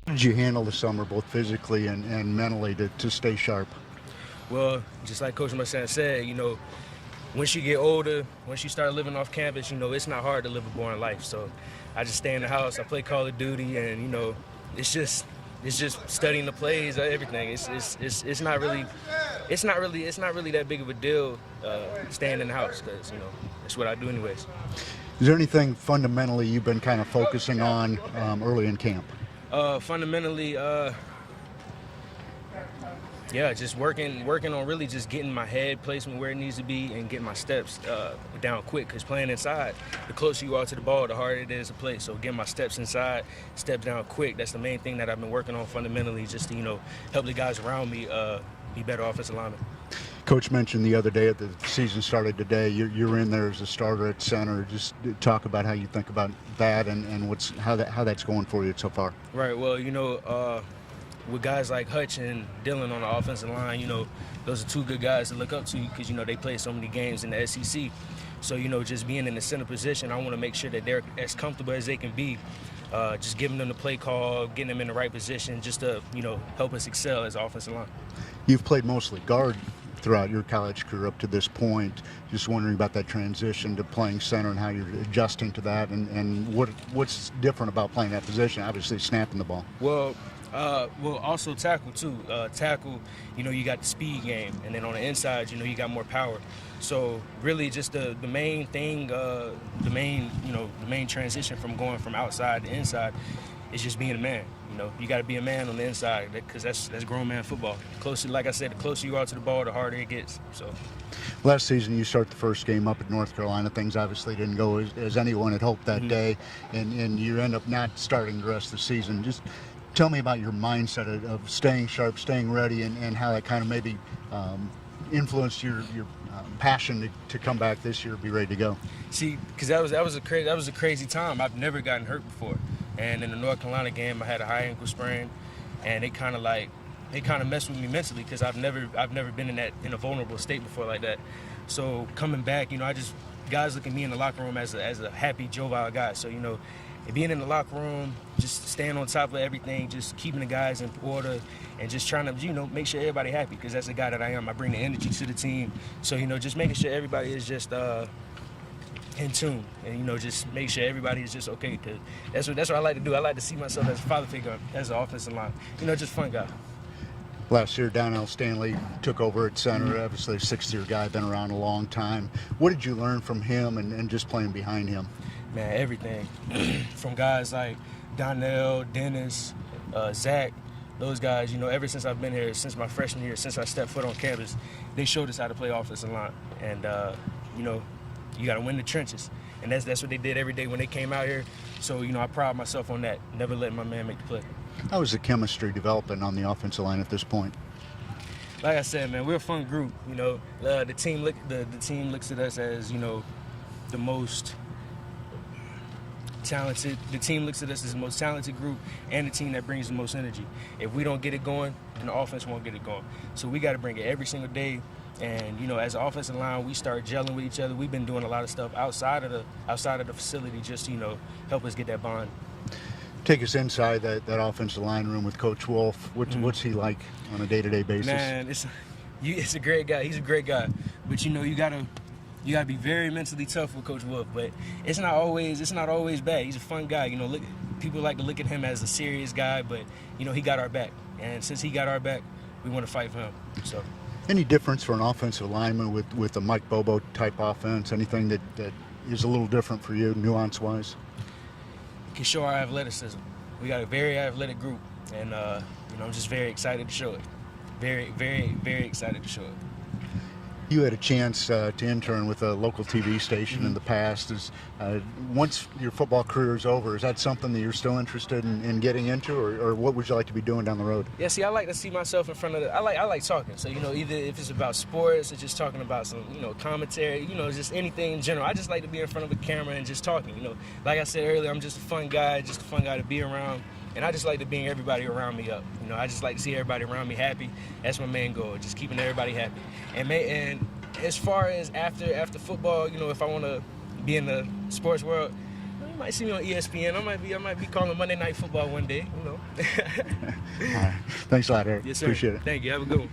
How did you handle the summer, both physically and mentally, to stay sharp? Well, just like Coach Marsan said, once you get older, once you start living off campus, it's not hard to live a boring life. So I just stay in the house, I play Call of Duty, and, it's just studying the plays, everything. It's not really that big of a deal staying in the house, because, that's what I do anyways. Is there anything fundamentally you've been kind of focusing on early in camp? Fundamentally, just working on really just getting my head placement where it needs to be and getting my steps down quick, because playing inside, the closer you are to the ball, the harder it is to play. So getting my steps inside, steps down quick, that's the main thing that I've been working on fundamentally, just to, help the guys around me be better offensive linemen. Coach mentioned the other day at the season started today, you're in there as a starter at center. Just talk about how you think about that and how that's going for you so far. Right, well, with guys like Hutch and Dillon on the offensive line, those are two good guys to look up to, because, they play so many games in the SEC. So, just being in the center position, I want to make sure that they're as comfortable as they can be, just giving them the play call, getting them in the right position, just to, help us excel as offensive line. You've played mostly guard throughout your college career up to this point. Just wondering about that transition to playing center and how you're adjusting to that, and what's different about playing that position, obviously snapping the ball. Well, also tackle too. Tackle, you got the speed game, and then on the inside, you got more power. So really, just the main thing, the main transition from going from outside to inside is just being a man. You got to be a man on the inside, because that's grown man football. Like I said, the closer you are to the ball, the harder it gets. So. Last season, you start the first game up at North Carolina. Things obviously didn't go as anyone had hoped that day, and you end up not starting the rest of the season. Just tell me about your mindset of staying sharp, staying ready, and how that kind of maybe influenced your passion to come back this year, be ready to go. See, because that was a crazy time. I've never gotten hurt before, and in the North Carolina game, I had a high ankle sprain, and it kind of messed with me mentally, because I've never been in a vulnerable state before like that. So coming back, guys look at me in the locker room as a happy, jovial guy. So being in the locker room, just staying on top of everything, just keeping the guys in order, and just trying to, make sure everybody happy, because that's the guy that I am. I bring the energy to the team. So, just making sure everybody is just in tune, and, just make sure everybody is just okay, because that's what I like to do. I like to see myself as a father figure, as an offensive line. Just fun guy. Last year, Donnell Stanley took over at center, obviously a sixth-year guy, been around a long time. What did you learn from him and just playing behind him? Man, everything. From guys like Donnell, Dennis, Zach, those guys, ever since I've been here, since my freshman year, since I stepped foot on campus, they showed us how to play offensive line. And, you got to win the trenches. And that's what they did every day when they came out here. So, I pride myself on that, never letting my man make the play. How is the chemistry developing on the offensive line at this point? Like I said, man, we're a fun group. The team looks at us as, the most talented. The team looks at us as the most talented group and the team that brings the most energy. If we don't get it going, then the offense won't get it going. So we got to bring it every single day. And as an offensive line, we start gelling with each other. We've been doing a lot of stuff outside of the facility, just to help us get that bond. Take us inside that offensive line room with Coach Wolf. What's he like on a day-to-day basis? Man, it's a great guy. He's a great guy. But you gotta be very mentally tough with Coach Wolf. But it's not always bad. He's a fun guy. People like to look at him as a serious guy, but he got our back. And since he got our back, we want to fight for him. So. Any difference for an offensive lineman with a Mike Bobo type offense? Anything that is a little different for you, nuance-wise? Can show our athleticism. We got a very athletic group, and I'm just very excited to show it. Very, very, very excited to show it. You had a chance to intern with a local TV station in the past. Once your football career is over, is that something that you're still interested in getting into, or what would you like to be doing down the road? Yeah, see, I like to see myself in front of I like talking. So, either if it's about sports or just talking about some, commentary, just anything in general. I just like to be in front of a camera and just talking. Like I said earlier, I'm just a fun guy to be around. And I just like to bring everybody around me up. I just like to see everybody around me happy. That's my main goal, just keeping everybody happy. And as far as after football, if I want to be in the sports world, might see me on ESPN. I might be calling Monday Night Football one day. You know. All right. Thanks a lot, Eric. Yes, sir. Appreciate it. Thank you. Have a good one.